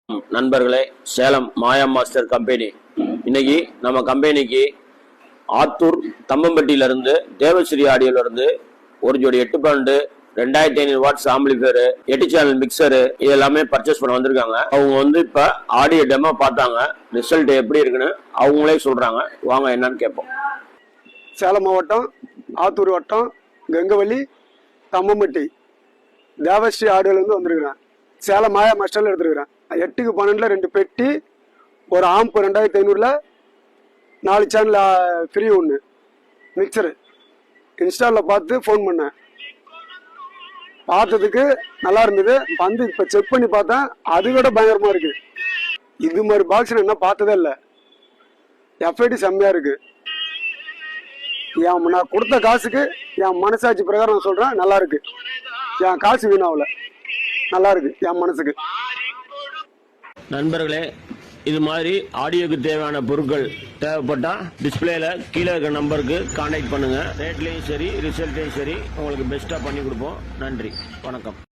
நண்பர்களே, சேலம் மாயா master company இன்னைக்கு நம்ம கம்பெனிக்கு ஆத்தூர் தம்பம்பட்டியிலிருந்து தேவஸ்ரீ ஆடியோல ஒரு ஜோடி 8 2500 வாட்ஸ் ஆம்பிளிஃபையர் 8 சேனல் மிக்சரு இது எல்லாமே பர்ச்சேஸ் பண்ண வந்திருக்காங்க. அவங்க இப்ப ஆடியோ டெமோ பார்த்தாங்க. ரிசல்ட் எப்படி இருக்குன்னு அவங்களே சொல்றாங்க. வாங்க என்னன்னு கேட்போம். சேலம் மாவட்டம் ஆத்தூர் வட்டம் கங்கவள்ளி தம்பம்பட்டி தேவஸ்ரீ ஆடியோலேருந்து வந்திருக்கிறேன். சேலம் மாயா மாஸ்டர்ல எடுத்துருக்கிறேன். 8க்கு 12 2 பெட்டி, ஒரு ஆம்ப் 2500 4 சேனல் ஃப்ரீ ஒன்று மிக்சரு இன்ஸ்டாலில் பார்த்து ஃபோன் பண்ணேன். பார்த்ததுக்கு நல்லா இருந்தது. இப்போ செக் பண்ணி பார்த்தேன், அது விட பயங்கரமாக இருக்கு. இது மாதிரி பாக்ஸ் நான் என்ன பார்த்ததே இல்லை. எஃப்ஐடி செம்மையாக இருக்கு. நான் கொடுத்த காசுக்கு என் மனசாட்சி பிரகாரம் நான் சொல்கிறேன், நல்லா இருக்கு. என் காசு வீணாகல, நல்லா இருக்கு என் மனசுக்கு. நண்பர்களே, இது மாதிரி ஆடியோக்கு தேவையான பொருட்கள் தேவைப்பட்டா டிஸ்பிளேல கீழே இருக்க நம்பருக்கு கான்டாக்ட் பண்ணுங்க. ரேட்லையும் சரி ரிசல்ட்லையும் சரி உங்களுக்கு பெஸ்ட்டாக பண்ணி கொடுப்போம். நன்றி, வணக்கம்.